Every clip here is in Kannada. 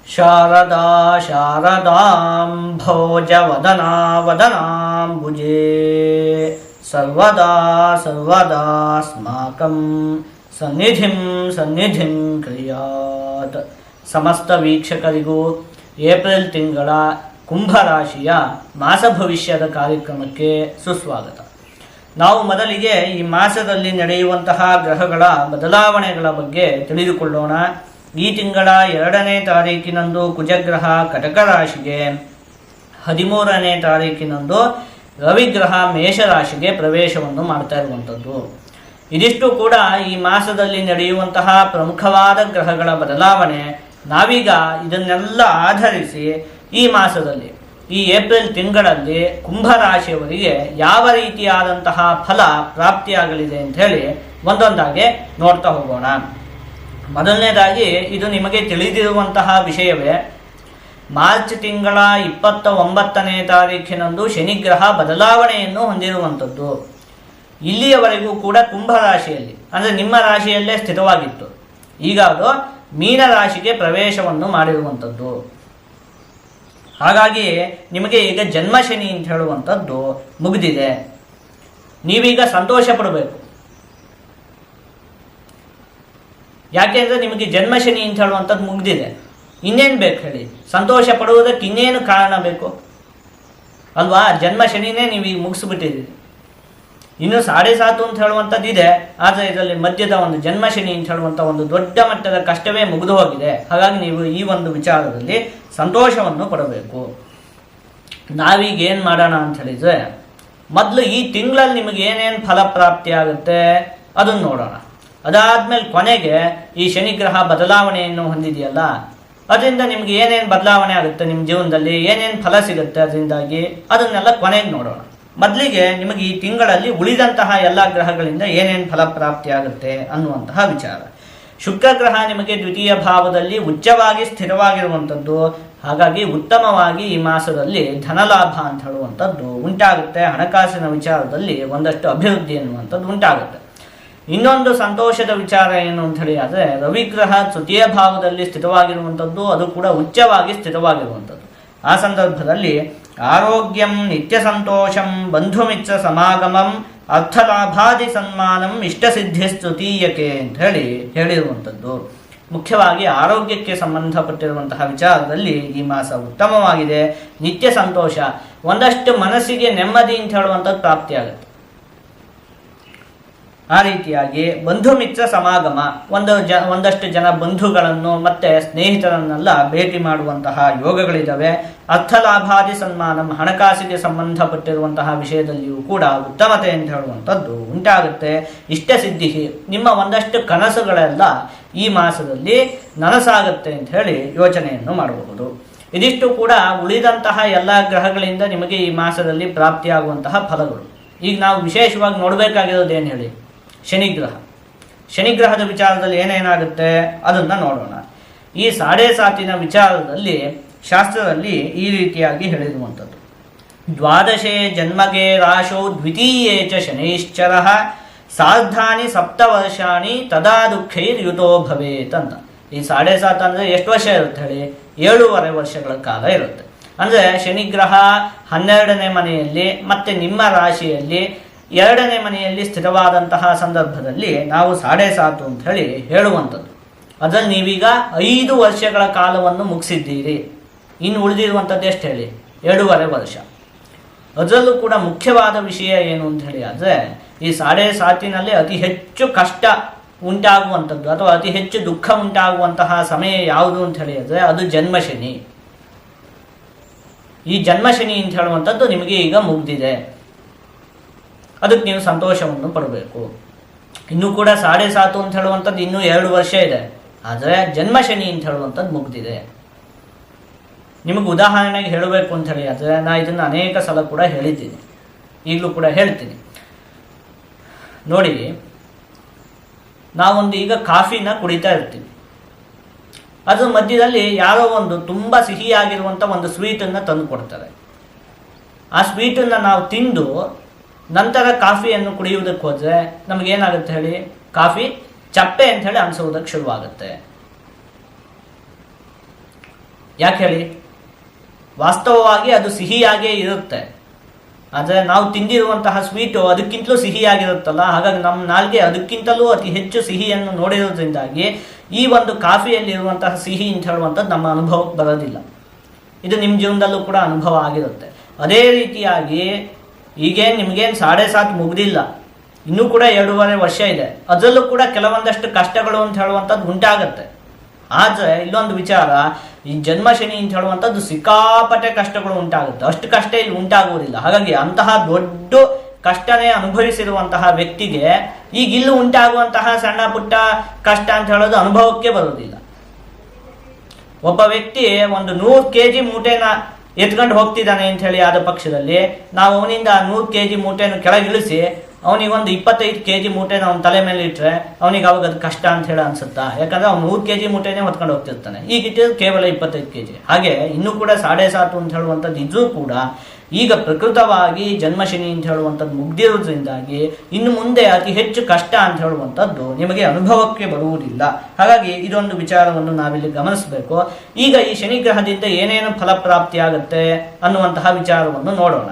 ಶಾರದಾ ಶಾರದಾಂ ಭೋಜವದನಾ ವದನಾಂಬುಜೇ ಸರ್ವದಾ ಸರ್ವದಾಸ್ಮಾಕಂ ಸನ್ನಿಧಿಂ ಸನ್ನಿಧಿಂ ಕ್ರಿಯಾತ್. ಸಮಸ್ತ ವೀಕ್ಷಕರಿಗೂ ಏಪ್ರಿಲ್ ತಿಂಗಳ ಕುಂಭರಾಶಿಯ ಮಾಸ ಭವಿಷ್ಯದ ಕಾರ್ಯಕ್ರಮಕ್ಕೆ ಸುಸ್ವಾಗತ. ನಾವು ಮೊದಲಿಗೆ ಈ ಮಾಸದಲ್ಲಿ ನಡೆಯುವಂತಹ ಗ್ರಹಗಳ ಬದಲಾವಣೆಗಳ ಬಗ್ಗೆ ತಿಳಿದುಕೊಳ್ಳೋಣ. ಈ ತಿಂಗಳ 2ನೇ ತಾರೀಕಿನಂದು ಕುಜಗ್ರಹ ಕಟಕ ರಾಶಿಗೆ, 13ನೇ ತಾರೀಕಿನಂದು ರವಿಗ್ರಹ ಮೇಷರಾಶಿಗೆ ಪ್ರವೇಶವನ್ನು ಮಾಡ್ತಾ ಇರುವಂಥದ್ದು. ಇದಿಷ್ಟು ಕೂಡ ಈ ಮಾಸದಲ್ಲಿ ನಡೆಯುವಂತಹ ಪ್ರಮುಖವಾದ ಗ್ರಹಗಳ ಬದಲಾವಣೆ. ನಾವೀಗ ಇದನ್ನೆಲ್ಲ ಆಧರಿಸಿ ಈ ಮಾಸದಲ್ಲಿ, ಈ ಏಪ್ರಿಲ್ ತಿಂಗಳಲ್ಲಿ ಕುಂಭರಾಶಿಯವರಿಗೆ ಯಾವ ರೀತಿಯಾದಂತಹ ಫಲ ಪ್ರಾಪ್ತಿಯಾಗಲಿದೆ ಅಂತ ಹೇಳಿ ಒಂದೊಂದಾಗಿ ನೋಡ್ತಾ ಹೋಗೋಣ. ಮೊದಲನೇದಾಗಿ ಇದು ನಿಮಗೆ ತಿಳಿದಿರುವಂತಹ ವಿಷಯವೇ. ಮಾರ್ಚ್ ತಿಂಗಳ 29ನೇ ತಾರೀಖಿನಂದು ಶನಿಗ್ರಹ ಬದಲಾವಣೆಯನ್ನು ಹೊಂದಿರುವಂಥದ್ದು. ಇಲ್ಲಿಯವರೆಗೂ ಕೂಡ ಕುಂಭರಾಶಿಯಲ್ಲಿ, ಅಂದರೆ ನಿಮ್ಮ ರಾಶಿಯಲ್ಲೇ ಸ್ಥಿತವಾಗಿತ್ತು. ಈಗ ಅದು ಮೀನ ರಾಶಿಗೆ ಪ್ರವೇಶವನ್ನು ಮಾಡಿರುವಂಥದ್ದು. ಹಾಗಾಗಿ ನಿಮಗೆ ಈಗ ಜನ್ಮಶನಿ ಅಂತ ಹೇಳುವಂಥದ್ದು ಮುಗಿದಿದೆ. ನೀವೀಗ ಸಂತೋಷ ಪಡಬೇಕು. ಯಾಕೆಂದರೆ ನಿಮಗೆ ಜನ್ಮಶನಿ ಅಂತ ಹೇಳುವಂಥದ್ದು ಮುಗಿದಿದೆ. ಇನ್ನೇನು ಬೇಕು ಹೇಳಿ? ಸಂತೋಷ ಪಡುವುದಕ್ಕೆ ಇನ್ನೇನು ಕಾರಣ ಬೇಕು ಅಲ್ವಾ? ಜನ್ಮಶನಿನೇ ನೀವೀಗ ಮುಗಿಸ್ಬಿಟ್ಟಿದ್ದೀರಿ. ಇನ್ನು 7.5 ಅಂತ ಹೇಳುವಂಥದ್ದು ಇದೆ, ಆದರೆ ಇದರಲ್ಲಿ ಮಧ್ಯದ ಒಂದು ಜನ್ಮಶನಿ ಅಂತ ಹೇಳುವಂಥ ಒಂದು ದೊಡ್ಡ ಮಟ್ಟದ ಕಷ್ಟವೇ ಮುಗಿದು ಹೋಗಿದೆ. ಹಾಗಾಗಿ ನೀವು ಈ ಒಂದು ವಿಚಾರದಲ್ಲಿ ಸಂತೋಷವನ್ನು ಪಡಬೇಕು. ನಾವೀಗ ಏನು ಮಾಡೋಣ ಅಂತ ಹೇಳಿದರೆ, ಮೊದಲು ಈ ತಿಂಗಳಲ್ಲಿ ನಿಮಗೆ ಏನೇನು ಫಲಪ್ರಾಪ್ತಿ ಆಗುತ್ತೆ ಅದನ್ನು ನೋಡೋಣ. ಅದಾದಮೇಲೆ ಕೊನೆಗೆ ಈ ಶನಿಗ್ರಹ ಬದಲಾವಣೆಯನ್ನು ಹೊಂದಿದೆಯಲ್ಲ, ಅದರಿಂದ ನಿಮ್ಗೆ ಏನೇನು ಬದಲಾವಣೆ ಆಗುತ್ತೆ, ನಿಮ್ಮ ಜೀವನದಲ್ಲಿ ಏನೇನು ಫಲ ಸಿಗುತ್ತೆ ಅದರಿಂದಾಗಿ, ಅದನ್ನೆಲ್ಲ ಕೊನೆಗೆ ನೋಡೋಣ. ಮೊದಲಿಗೆ ನಿಮಗೆ ಈ ತಿಂಗಳಲ್ಲಿ ಉಳಿದಂತಹ ಎಲ್ಲ ಗ್ರಹಗಳಿಂದ ಏನೇನು ಫಲಪ್ರಾಪ್ತಿ ಆಗುತ್ತೆ ಅನ್ನುವಂತಹ ವಿಚಾರ. ಶುಕ್ರ ಗ್ರಹ ನಿಮಗೆ ದ್ವಿತೀಯ ಭಾವದಲ್ಲಿ ಉಚ್ಚವಾಗಿ ಸ್ಥಿರವಾಗಿರುವಂಥದ್ದು. ಹಾಗಾಗಿ ಉತ್ತಮವಾಗಿ ಈ ಮಾಸದಲ್ಲಿ ಧನಲಾಭ ಅಂತ ಹೇಳುವಂಥದ್ದು ಉಂಟಾಗುತ್ತೆ. ಹಣಕಾಸಿನ ವಿಚಾರದಲ್ಲಿ ಒಂದಷ್ಟು ಅಭಿವೃದ್ಧಿ ಅನ್ನುವಂಥದ್ದು ಉಂಟಾಗುತ್ತೆ. ಇನ್ನೊಂದು ಸಂತೋಷದ ವಿಚಾರ ಏನು ಅಂತ ಹೇಳಿ ಆದರೆ, ರವಿಗ್ರಹ ತೃತೀಯ ಭಾವದಲ್ಲಿ ಸ್ಥಿತವಾಗಿರುವಂಥದ್ದು, ಅದು ಕೂಡ ಉಚ್ಚವಾಗಿ ಸ್ಥಿತವಾಗಿರುವಂಥದ್ದು. ಆ ಸಂದರ್ಭದಲ್ಲಿ ಆರೋಗ್ಯಂ, ನಿತ್ಯ ಸಂತೋಷಂ, ಬಂಧುಮಿತ್ರ ಸಮಾಗಮಂ, ಅರ್ಥಲಾಭಾದಿ ಸನ್ಮಾನಂ, ಇಷ್ಟಸಿದ್ಧಿ ತೃತೀಯಕೆ ಅಂತ ಹೇಳಿರುವಂಥದ್ದು. ಮುಖ್ಯವಾಗಿ ಆರೋಗ್ಯಕ್ಕೆ ಸಂಬಂಧಪಟ್ಟಿರುವಂತಹ ವಿಚಾರದಲ್ಲಿ ಈ ಮಾಸ ಉತ್ತಮವಾಗಿದೆ. ನಿತ್ಯ ಸಂತೋಷ, ಒಂದಷ್ಟು ಮನಸ್ಸಿಗೆ ನೆಮ್ಮದಿ ಅಂತ ಹೇಳುವಂಥದ್ದು ಪ್ರಾಪ್ತಿಯಾಗುತ್ತೆ. ಆ ರೀತಿಯಾಗಿ ಬಂಧು ಮಿತ್ರ ಸಮಾಗಮ, ಒಂದಷ್ಟು ಜನ ಬಂಧುಗಳನ್ನು ಮತ್ತೆ ಸ್ನೇಹಿತರನ್ನೆಲ್ಲ ಭೇಟಿ ಮಾಡುವಂತಹ ಯೋಗಗಳಿದ್ದಾವೆ. ಅರ್ಥಲಾಭಾದಿ ಸನ್ಮಾನಂ, ಹಣಕಾಸಿಗೆ ಸಂಬಂಧಪಟ್ಟಿರುವಂತಹ ವಿಷಯದಲ್ಲಿಯೂ ಕೂಡ ಉತ್ತಮತೆ ಅಂತ ಹೇಳುವಂಥದ್ದು ಉಂಟಾಗುತ್ತೆ. ಇಷ್ಟಸಿದ್ಧಿ, ನಿಮ್ಮ ಒಂದಷ್ಟು ಕನಸುಗಳೆಲ್ಲ ಈ ಮಾಸದಲ್ಲಿ ನನಸಾಗುತ್ತೆ ಅಂತ ಹೇಳಿ ಯೋಚನೆಯನ್ನು ಮಾಡಬಹುದು. ಇದಿಷ್ಟು ಕೂಡ ಉಳಿದಂತಹ ಎಲ್ಲ ಗ್ರಹಗಳಿಂದ ನಿಮಗೆ ಈ ಮಾಸದಲ್ಲಿ ಪ್ರಾಪ್ತಿಯಾಗುವಂತಹ ಫಲಗಳು. ಈಗ ನಾವು ವಿಶೇಷವಾಗಿ ನೋಡಬೇಕಾಗಿರೋದು ಏನು ಹೇಳಿ? ಶನಿಗ್ರಹದ ವಿಚಾರದಲ್ಲಿ ಏನೇನಾಗುತ್ತೆ ಅದನ್ನು ನೋಡೋಣ. ಈ 7.5 ವಿಚಾರದಲ್ಲಿ ಶಾಸ್ತ್ರದಲ್ಲಿ ಈ ರೀತಿಯಾಗಿ ಹೇಳಿರುವಂಥದ್ದು, ದ್ವಾದಶೇ ಜನ್ಮಗೆ ರಾಶೌ ದ್ವಿತೀಯೇ ಚ ಶನೈಶ್ಚರ ಸಾರ್ಧಾನಿ 7 ವರ್ಷಾಣಿ ತದಾ ದುಃಖೈರ್ಯುತೋ ಭವೇತ್ ಅಂತ. ಈ 7.5 ಅಂದರೆ ಎಷ್ಟು ವರ್ಷ ಇರುತ್ತೆ ಹೇಳಿ? 7.5 ವರ್ಷಗಳ ಕಾಲ ಇರುತ್ತೆ. ಅಂದರೆ ಶನಿಗ್ರಹ 12ನೇ ಮನೆಯಲ್ಲಿ ಮತ್ತು ನಿಮ್ಮ ರಾಶಿಯಲ್ಲಿ 2ನೇ ಮನೆಯಲ್ಲಿ ಸ್ಥಿರವಾದಂತಹ ಸಂದರ್ಭದಲ್ಲಿ ನಾವು 7.5 ಅಂತ ಹೇಳುವಂಥದ್ದು. ಅದರಲ್ಲಿ ನೀವೀಗ 5 ವರ್ಷಗಳ ಕಾಲವನ್ನು ಮುಗಿಸಿದ್ದೀರಿ. ಇನ್ನು ಉಳಿದಿರುವಂಥದ್ದು ಎಷ್ಟು ಹೇಳಿ? 7.5 ವರ್ಷ. ಅದರಲ್ಲೂ ಕೂಡ ಮುಖ್ಯವಾದ ವಿಷಯ ಏನು ಅಂತ ಹೇಳಿ ಆದರೆ, ಈ 7.5 ಅತಿ ಹೆಚ್ಚು ಕಷ್ಟ ಉಂಟಾಗುವಂಥದ್ದು ಅಥವಾ ಅತಿ ಹೆಚ್ಚು ದುಃಖ ಉಂಟಾಗುವಂತಹ ಸಮಯ ಯಾವುದು ಅಂತ ಹೇಳಿ ಆದರೆ ಅದು ಜನ್ಮಶನಿ. ಈ ಜನ್ಮಶನಿ ಅಂತ ಹೇಳುವಂಥದ್ದು ನಿಮಗೆ ಈಗ ಮುಗಿದಿದೆ. ಅದಕ್ಕೆ ನೀವು ಸಂತೋಷವನ್ನು ಪಡಬೇಕು. ಇನ್ನೂ ಕೂಡ 7.5 ಅಂತ ಹೇಳುವಂಥದ್ದು ಇನ್ನೂ 2 ವರ್ಷ ಇದೆ. ಆದರೆ ಜನ್ಮಶನಿ ಅಂತ ಹೇಳುವಂಥದ್ದು ಮುಗಿದಿದೆ. ನಿಮಗೆ ಉದಾಹರಣೆಗೆ ಹೇಳಬೇಕು ಅಂತ ಹೇಳಿ ಆದರೆ, ನಾನು ಇದನ್ನು ಅನೇಕ ಸಲ ಕೂಡ ಹೇಳಿದ್ದೀನಿ, ಈಗಲೂ ಕೂಡ ಹೇಳ್ತೀನಿ ನೋಡಿ. ನಾವೊಂದು ಈಗ ಕಾಫಿನ ಕುಡಿತಾ ಇರ್ತೀವಿ. ಅದ್ರ ಮಧ್ಯದಲ್ಲಿ ಯಾರೋ ಒಂದು ತುಂಬ ಸಿಹಿಯಾಗಿರುವಂಥ ಒಂದು ಸ್ವೀಟನ್ನು ತಂದು ಕೊಡ್ತಾರೆ. ಆ ಸ್ವೀಟನ್ನು ನಾವು ತಿಂದು ನಂತರ ಕಾಫಿಯನ್ನು ಕುಡಿಯುವುದಕ್ಕೆ ಹೋದರೆ ನಮಗೇನಾಗುತ್ತೆ ಹೇಳಿ? ಕಾಫಿ ಚಪ್ಪೆ ಅಂತ ಹೇಳಿ ಅನಿಸೋದಕ್ಕೆ ಶುರುವಾಗುತ್ತೆ. ಯಾಕೆ ಹೇಳಿ? ವಾಸ್ತವವಾಗಿ ಅದು ಸಿಹಿಯಾಗೇ ಇರುತ್ತೆ, ಆದರೆ ನಾವು ತಿಂದಿರುವಂತಹ ಸ್ವೀಟು ಅದಕ್ಕಿಂತಲೂ ಸಿಹಿಯಾಗಿರುತ್ತಲ್ಲ. ಹಾಗಾಗಿ ನಮ್ಮ ನಾಲ್ಗೆ ಅದಕ್ಕಿಂತಲೂ ಅತಿ ಹೆಚ್ಚು ಸಿಹಿಯನ್ನು ನೋಡಿರೋದ್ರಿಂದಾಗಿ ಈ ಒಂದು ಕಾಫಿಯಲ್ಲಿರುವಂತಹ ಸಿಹಿ ಅಂತ ಹೇಳುವಂಥದ್ದು ನಮ್ಮ ಅನುಭವಕ್ಕೆ ಬರೋದಿಲ್ಲ. ಇದು ನಿಮ್ಮ ಜೀವನದಲ್ಲೂ ಕೂಡ ಅನುಭವ ಆಗಿರುತ್ತೆ. ಅದೇ ರೀತಿಯಾಗಿ ಈಗೇನು ನಿಮಗೇನು 7.5 ಮುಗ್ದಿಲ್ಲ, ಇನ್ನೂ ಕೂಡ 2.5 ವರ್ಷ ಇದೆ. ಅದರಲ್ಲೂ ಕೂಡ ಕೆಲವೊಂದಷ್ಟು ಕಷ್ಟಗಳು ಅಂತ ಹೇಳುವಂಥದ್ದು ಉಂಟಾಗತ್ತೆ. ಆದರೆ ಇಲ್ಲೊಂದು ವಿಚಾರ, ಈ ಜನ್ಮ ಶನಿ ಅಂತ ಹೇಳುವಂಥದ್ದು ಸಿಕ್ಕಾಪಟ್ಟೆ ಕಷ್ಟಗಳು ಉಂಟಾಗುತ್ತೆ. ಅಷ್ಟು ಕಷ್ಟ ಇಲ್ಲಿ ಉಂಟಾಗುವುದಿಲ್ಲ. ಹಾಗಾಗಿ ಅಂತಹ ದೊಡ್ಡ ಕಷ್ಟನೇ ಅನುಭವಿಸಿರುವಂತಹ ವ್ಯಕ್ತಿಗೆ ಈಗ ಇಲ್ಲೂ ಉಂಟಾಗುವಂತಹ ಸಣ್ಣ ಪುಟ್ಟ ಕಷ್ಟ ಅಂತ ಹೇಳೋದು ಅನುಭವಕ್ಕೆ ಬರುವುದಿಲ್ಲ. ಒಬ್ಬ ವ್ಯಕ್ತಿ ಒಂದು 100 kg ಮೂಟೆನ ಎತ್ಕೊಂಡು ಹೋಗ್ತಿದ್ದಾನೆ ಅಂತ ಹೇಳಿ ಆದ ಪಕ್ಷದಲ್ಲಿ ನಾವು ಅವನಿಂದ 100 kg ಮೂಟೆಯನ್ನು ಕೆಳಗಿಳಿಸಿ ಅವನಿಗೊಂದು 25 kg ಮೂಟೆನ ಅವನ ತಲೆ ಮೇಲೆ ಇಟ್ಟರೆ ಅವನಿಗೆ ಅವಾಗ ಅದು ಕಷ್ಟ ಅಂತ ಹೇಳಿ ಅನ್ಸುತ್ತಾ? ಯಾಕಂದ್ರೆ ಅವ್ನು 100 kg ಮೂಟೆನೇ ಹೊತ್ಕೊಂಡು ಹೋಗ್ತಿರ್ತಾನೆ. ಈಗ ಇಟ್ಟಿದ್ದು ಕೇವಲ 25 kg. ಹಾಗೆ ಇನ್ನೂ ಕೂಡ 7.5 ಅಂತ ಹೇಳುವಂಥದ್ದು ಇದ್ರೂ ಕೂಡ ಈಗ ಪ್ರಕೃತವಾಗಿ ಜನ್ಮಶನಿ ಅಂತ ಹೇಳುವಂಥದ್ದು ಮುಗ್ದಿರೋದ್ರಿಂದಾಗಿ ಇನ್ನು ಮುಂದೆ ಅತಿ ಹೆಚ್ಚು ಕಷ್ಟ ಅಂತ ಹೇಳುವಂಥದ್ದು ನಿಮಗೆ ಅನುಭವಕ್ಕೆ ಬರುವುದಿಲ್ಲ. ಹಾಗಾಗಿ ಇದೊಂದು ವಿಚಾರವನ್ನು ನಾವಿಲ್ಲಿ ಗಮನಿಸಬೇಕು. ಈಗ ಈ ಶನಿ ಗ್ರಹದಿಂದ ಏನೇನು ಫಲಪ್ರಾಪ್ತಿಯಾಗುತ್ತೆ ಅನ್ನುವಂತಹ ವಿಚಾರವನ್ನು ನೋಡೋಣ.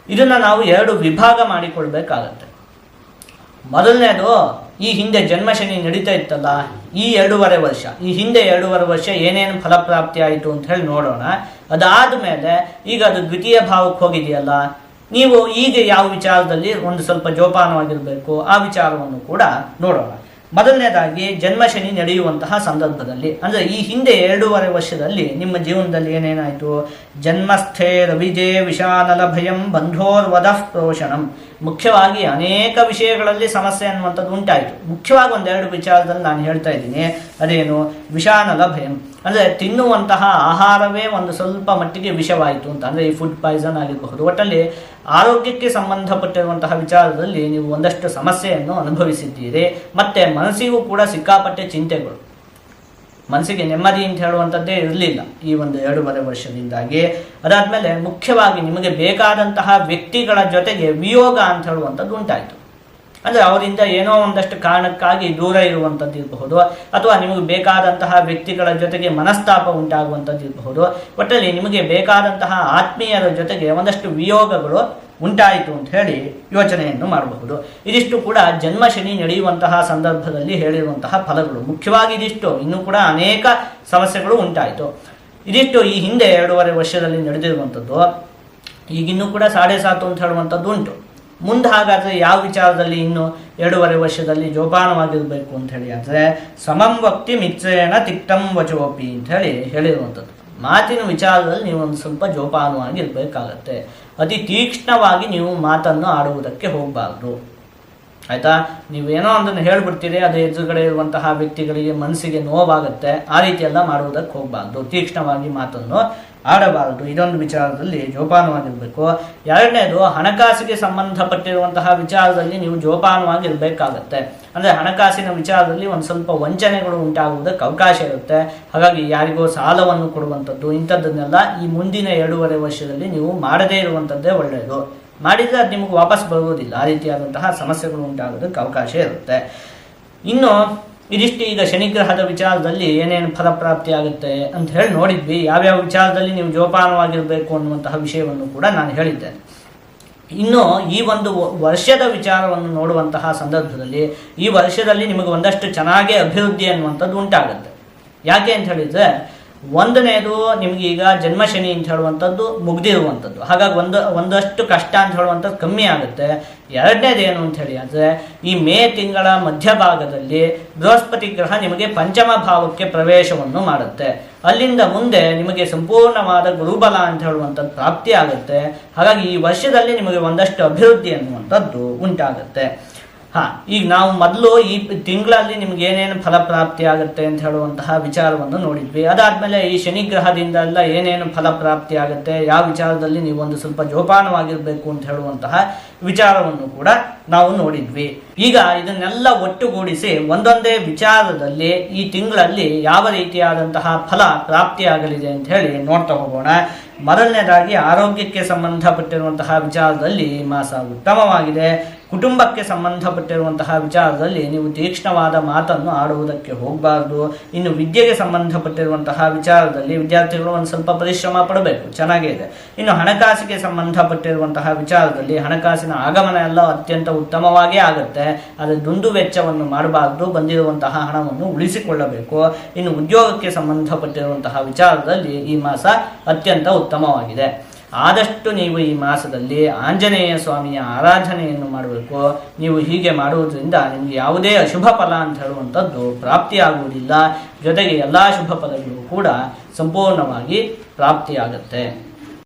ಇದನ್ನು ನಾವು 2 ವಿಭಾಗ ಮಾಡಿಕೊಳ್ಬೇಕಾಗತ್ತೆ. ಮೊದಲನೇದು, ಈ ಹಿಂದೆ ಜನ್ಮಶನಿ ನಡೀತಾ ಇತ್ತಲ್ಲ, ಈ 2.5 ವರ್ಷ, ಈ ಹಿಂದೆ 2.5 ವರ್ಷ ಏನೇನು ಫಲಪ್ರಾಪ್ತಿ ಆಯಿತು ಅಂತ ಹೇಳಿ ನೋಡೋಣ. ಅದಾದ ಮೇಲೆ ಈಗ ಅದು ದ್ವಿತೀಯ ಭಾವಕ್ಕೆ ಹೋಗಿದೆಯಲ್ಲ, ನೀವು ಈಗ ಯಾವ ವಿಚಾರದಲ್ಲಿ ಒಂದು ಸ್ವಲ್ಪ ಜೋಪಾನವಾಗಿರಬೇಕು ಆ ವಿಚಾರವನ್ನು ಕೂಡ ನೋಡೋಣ. ಮೊದಲನೇದಾಗಿ ಜನ್ಮಶನಿ ನಡೆಯುವಂತಹ ಸಂದರ್ಭದಲ್ಲಿ, ಅಂದರೆ ಈ ಹಿಂದೆ 2.5 ವರ್ಷದಲ್ಲಿ ನಿಮ್ಮ ಜೀವನದಲ್ಲಿ ಏನೇನಾಯಿತು? ಜನ್ಮಸ್ಥೆ ರವಿಜೇ ವಿಷಾನಲ ಭಯಂ ಬಂಧೋರ್ವಧಃ ಪ್ರೋಷಣಂ. ಮುಖ್ಯವಾಗಿ ಅನೇಕ ವಿಷಯಗಳಲ್ಲಿ ಸಮಸ್ಯೆ ಅನ್ನುವಂಥದ್ದು ಉಂಟಾಯಿತು. ಮುಖ್ಯವಾಗಿ 1-2 ವಿಚಾರದಲ್ಲಿ ನಾನು ಹೇಳ್ತಾ ಇದ್ದೀನಿ. ಅದೇನು? ವಿಷಾನಲ ಭಯಂ ಅಂದರೆ ತಿನ್ನುವಂತಹ ಆಹಾರವೇ ಒಂದು ಸ್ವಲ್ಪ ಮಟ್ಟಿಗೆ ವಿಷವಾಯಿತು ಅಂತ, ಅಂದರೆ ಈ ಫುಡ್ ಪಾಯ್ಸನ್ ಆಗಿರಬಹುದು. ಒಟ್ಟಲ್ಲಿ ಆರೋಗ್ಯಕ್ಕೆ ಸಂಬಂಧಪಟ್ಟಿರುವಂತಹ ವಿಚಾರದಲ್ಲಿ ನೀವು ಒಂದಷ್ಟು ಸಮಸ್ಯೆಯನ್ನು ಅನುಭವಿಸಿದ್ದೀರಿ. ಮತ್ತು ಮನಸ್ಸಿಗೂ ಕೂಡ ಸಿಕ್ಕಾಪಟ್ಟೆ ಚಿಂತೆಗಳು, ಮನಸ್ಸಿಗೆ ನೆಮ್ಮದಿ ಅಂತ ಹೇಳುವಂಥದ್ದೇ ಇರಲಿಲ್ಲ ಈ ಒಂದು 2.5 ವರ್ಷದಿಂದಾಗಿ. ಅದಾದಮೇಲೆ ಮುಖ್ಯವಾಗಿ ನಿಮಗೆ ಬೇಕಾದಂತಹ ವ್ಯಕ್ತಿಗಳ ಜೊತೆಗೆ ವಿಯೋಗ ಅಂತ ಹೇಳುವಂಥದ್ದು ಉಂಟಾಯಿತು. ಅಂದರೆ ಅವರಿಂದ ಏನೋ ಒಂದಷ್ಟು ಕಾರಣಕ್ಕಾಗಿ ದೂರ ಇರುವಂಥದ್ದು ಇರಬಹುದು, ಅಥವಾ ನಿಮಗೆ ಬೇಕಾದಂತಹ ವ್ಯಕ್ತಿಗಳ ಜೊತೆಗೆ ಮನಸ್ತಾಪ ಉಂಟಾಗುವಂಥದ್ದು ಇರಬಹುದು. ಒಟ್ಟಲ್ಲಿ ನಿಮಗೆ ಬೇಕಾದಂತಹ ಆತ್ಮೀಯರ ಜೊತೆಗೆ ಒಂದಷ್ಟು ವಿಯೋಗಗಳು ಉಂಟಾಯಿತು ಅಂತ ಹೇಳಿ ಯೋಚನೆಯನ್ನು ಮಾಡಬಹುದು. ಇದಿಷ್ಟು ಕೂಡ ಜನ್ಮಶನಿ ನಡೆಯುವಂತಹ ಸಂದರ್ಭದಲ್ಲಿ ಹೇಳಿರುವಂತಹ ಫಲಗಳು. ಮುಖ್ಯವಾಗಿ ಇದಿಷ್ಟು, ಇನ್ನೂ ಕೂಡ ಅನೇಕ ಸಮಸ್ಯೆಗಳು ಉಂಟಾಯಿತು. ಇದಿಷ್ಟು ಈ ಹಿಂದೆ 2.5 ವರ್ಷದಲ್ಲಿ ನಡೆದಿರುವಂಥದ್ದು. ಈಗಿನ್ನೂ ಕೂಡ 7.5 ಅಂತ ಹೇಳುವಂಥದ್ದು ಉಂಟು. ಮುಂದೆ ಹಾಗಾದರೆ ಯಾವ ವಿಚಾರದಲ್ಲಿ ಇನ್ನು 2.5 ವರ್ಷದಲ್ಲಿ ಜೋಪಾನವಾಗಿರಬೇಕು ಅಂತ ಹೇಳಿ ಅಂದರೆ, ಸಮಂ ವಕ್ತಿ ಮಿತ್ರೇಣ ತಿಕ್ತಂ ವಚೋಪಿ ಅಂತ ಹೇಳಿ ಹೇಳಿರುವಂಥದ್ದು. ಮಾತಿನ ವಿಚಾರದಲ್ಲಿ ನೀವು ಒಂದು ಸ್ವಲ್ಪ ಜೋಪಾನವಾಗಿ ಇರಬೇಕಾಗತ್ತೆ. ಅತಿ ತೀಕ್ಷ್ಣವಾಗಿ ನೀವು ಮಾತನ್ನು ಆಡುವುದಕ್ಕೆ ಹೋಗಬಾರ್ದು, ಆಯಿತಾ? ನೀವೇನೋ ಒಂದನ್ನು ಹೇಳ್ಬಿಡ್ತೀರಿ, ಅದು ಎದುರುಗಡೆ ಇರುವಂತಹ ವ್ಯಕ್ತಿಗಳಿಗೆ ಮನಸ್ಸಿಗೆ ನೋವಾಗುತ್ತೆ. ಆ ರೀತಿಯೆಲ್ಲ ಮಾಡುವುದಕ್ಕೆ ಹೋಗಬಾರ್ದು, ತೀಕ್ಷ್ಣವಾಗಿ ಮಾತನ್ನು ಆಡಬಾರದು. ಇದೊಂದು ವಿಚಾರದಲ್ಲಿ ಜೋಪಾನವಾಗಿರಬೇಕು. ಎರಡನೇದು, ಹಣಕಾಸಿಗೆ ಸಂಬಂಧಪಟ್ಟಿರುವಂತಹ ವಿಚಾರದಲ್ಲಿ ನೀವು ಜೋಪಾನವಾಗಿರಬೇಕಾಗತ್ತೆ. ಅಂದರೆ ಹಣಕಾಸಿನ ವಿಚಾರದಲ್ಲಿ ಒಂದು ಸ್ವಲ್ಪ ವಂಚನೆಗಳು ಉಂಟಾಗುವುದಕ್ಕೆ ಅವಕಾಶ ಇರುತ್ತೆ. ಹಾಗಾಗಿ ಯಾರಿಗೋ ಸಾಲವನ್ನು ಕೊಡುವಂಥದ್ದು ಇಂಥದ್ದನ್ನೆಲ್ಲ ಈ ಮುಂದಿನ 2.5 ವರ್ಷದಲ್ಲಿ ನೀವು ಮಾಡದೇ ಇರುವಂಥದ್ದೇ ಒಳ್ಳೆಯದು. ಮಾಡಿದರೆ ಅದು ನಿಮಗೆ ವಾಪಸ್ ಬರುವುದಿಲ್ಲ. ಆ ರೀತಿಯಾದಂತಹ ಸಮಸ್ಯೆಗಳು ಉಂಟಾಗೋದಕ್ಕೆ ಅವಕಾಶ ಇರುತ್ತೆ. ಇನ್ನು ಇದಿಷ್ಟು ಈಗ ಶನಿಗ್ರಹದ ವಿಚಾರದಲ್ಲಿ ಏನೇನು ಫಲಪ್ರಾಪ್ತಿ ಆಗುತ್ತೆ ಅಂತ ಹೇಳಿ ನೋಡಿದ್ವಿ. ಯಾವ್ಯಾವ ವಿಚಾರದಲ್ಲಿ ನೀವು ಜೋಪಾನವಾಗಿರಬೇಕು ಅನ್ನುವಂತಹ ವಿಷಯವನ್ನು ಕೂಡ ನಾನು ಹೇಳಿದ್ದೇನೆ. ಇನ್ನು ಈ ಒಂದು ವರ್ಷದ ವಿಚಾರವನ್ನು ನೋಡುವಂತಹ ಸಂದರ್ಭದಲ್ಲಿ ಈ ವರ್ಷದಲ್ಲಿ ನಿಮಗೆ ಒಂದಷ್ಟು ಚೆನ್ನಾಗಿ ಅಭಿವೃದ್ಧಿ ಅನ್ನುವಂಥದ್ದು ಉಂಟಾಗುತ್ತೆ. ಯಾಕೆ ಅಂತ ಹೇಳಿದರೆ, ಒಂದನೇದು ನಿಮಗೆ ಈಗ ಜನ್ಮಶನಿ ಅಂತ ಹೇಳುವಂಥದ್ದು ಮುಗ್ದಿರುವಂಥದ್ದು, ಹಾಗಾಗಿ ಒಂದಷ್ಟು ಕಷ್ಟ ಅಂತ ಹೇಳುವಂಥದ್ದು ಕಮ್ಮಿ ಆಗುತ್ತೆ. ಎರಡನೇದು ಏನು ಅಂತ ಹೇಳಿ ಅಂದರೆ, ಈ ಮೇ ತಿಂಗಳ ಮಧ್ಯಭಾಗದಲ್ಲಿ ಬೃಹಸ್ಪತಿ ಗ್ರಹ ನಿಮಗೆ ಪಂಚಮ ಭಾವಕ್ಕೆ ಪ್ರವೇಶವನ್ನು ಮಾಡುತ್ತೆ. ಅಲ್ಲಿಂದ ಮುಂದೆ ನಿಮಗೆ ಸಂಪೂರ್ಣವಾದ ಗುರುಬಲ ಅಂತ ಹೇಳುವಂಥದ್ದು ಪ್ರಾಪ್ತಿ ಆಗುತ್ತೆ. ಹಾಗಾಗಿ ಈ ವರ್ಷದಲ್ಲಿ ನಿಮಗೆ ಒಂದಷ್ಟು ಅಭಿವೃದ್ಧಿ ಅನ್ನುವಂಥದ್ದು ಉಂಟಾಗುತ್ತೆ. ಈಗ ನಾವು ಮೊದಲು ಈ ತಿಂಗಳಲ್ಲಿ ನಿಮ್ಗೆ ಏನೇನು ಫಲಪ್ರಾಪ್ತಿ ಆಗುತ್ತೆ ಅಂತ ಹೇಳುವಂತಹ ವಿಚಾರವನ್ನು ನೋಡಿದ್ವಿ. ಅದಾದಮೇಲೆ ಈ ಶನಿಗ್ರಹದಿಂದೆಲ್ಲ ಏನೇನು ಫಲಪ್ರಾಪ್ತಿ ಆಗುತ್ತೆ, ಯಾವ ವಿಚಾರದಲ್ಲಿ ನೀವು ಒಂದು ಸ್ವಲ್ಪ ಜೋಪಾನವಾಗಿರಬೇಕು ಅಂತ ಹೇಳುವಂತಹ ವಿಚಾರವನ್ನು ಕೂಡ ನಾವು ನೋಡಿದ್ವಿ. ಈಗ ಇದನ್ನೆಲ್ಲ ಒಟ್ಟುಗೂಡಿಸಿ ಒಂದೊಂದೇ ವಿಚಾರದಲ್ಲಿ ಈ ತಿಂಗಳಲ್ಲಿ ಯಾವ ರೀತಿಯಾದಂತಹ ಫಲ ಪ್ರಾಪ್ತಿಯಾಗಲಿದೆ ಅಂತ ಹೇಳಿ ನೋಡ್ತಾ ಹೋಗೋಣ. ಮೊದಲನೇದಾಗಿ ಆರೋಗ್ಯಕ್ಕೆ ಸಂಬಂಧಪಟ್ಟಿರುವಂತಹ ವಿಚಾರದಲ್ಲಿ ಈ ಮಾಸ ಉತ್ತಮವಾಗಿದೆ. ಕುಟುಂಬಕ್ಕೆ ಸಂಬಂಧಪಟ್ಟಿರುವಂತಹ ವಿಚಾರದಲ್ಲಿ ನೀವು ತೀಕ್ಷ್ಣವಾದ ಮಾತನ್ನು ಆಡುವುದಕ್ಕೆ ಹೋಗಬಾರ್ದು. ಇನ್ನು ವಿದ್ಯೆಗೆ ಸಂಬಂಧಪಟ್ಟಿರುವಂತಹ ವಿಚಾರದಲ್ಲಿ ವಿದ್ಯಾರ್ಥಿಗಳು ಒಂದು ಸ್ವಲ್ಪ ಪರಿಶ್ರಮ ಪಡಬೇಕು, ಚೆನ್ನಾಗೇ ಇದೆ. ಇನ್ನು ಹಣಕಾಸಿಗೆ ಸಂಬಂಧಪಟ್ಟಿರುವಂತಹ ವಿಚಾರದಲ್ಲಿ ಹಣಕಾಸಿನ ಆಗಮನ ಎಲ್ಲ ಅತ್ಯಂತ ಉತ್ತಮವಾಗೇ ಆಗುತ್ತೆ. ಆದರೆ ದುಂದು ವೆಚ್ಚವನ್ನು ಮಾಡಬಾರ್ದು, ಬಂದಿರುವಂತಹ ಹಣವನ್ನು ಉಳಿಸಿಕೊಳ್ಳಬೇಕು. ಇನ್ನು ಉದ್ಯೋಗಕ್ಕೆ ಸಂಬಂಧಪಟ್ಟಿರುವಂತಹ ವಿಚಾರದಲ್ಲಿ ಈ ಮಾಸ ಅತ್ಯಂತ ಉತ್ತಮವಾಗಿದೆ. ಆದಷ್ಟು ನೀವು ಈ ಮಾಸದಲ್ಲಿ ಆಂಜನೇಯ ಸ್ವಾಮಿಯ ಆರಾಧನೆಯನ್ನು ಮಾಡಬೇಕು. ನೀವು ಹೀಗೆ ಮಾಡುವುದರಿಂದ ನಿಮಗೆ ಯಾವುದೇ ಅಶುಭ ಫಲ ಅಂತ ಹೇಳುವಂಥದ್ದು ಪ್ರಾಪ್ತಿಯಾಗುವುದಿಲ್ಲ. ಜೊತೆಗೆ ಎಲ್ಲ ಶುಭ ಫಲಗಳು ಕೂಡ ಸಂಪೂರ್ಣವಾಗಿ ಪ್ರಾಪ್ತಿಯಾಗುತ್ತೆ.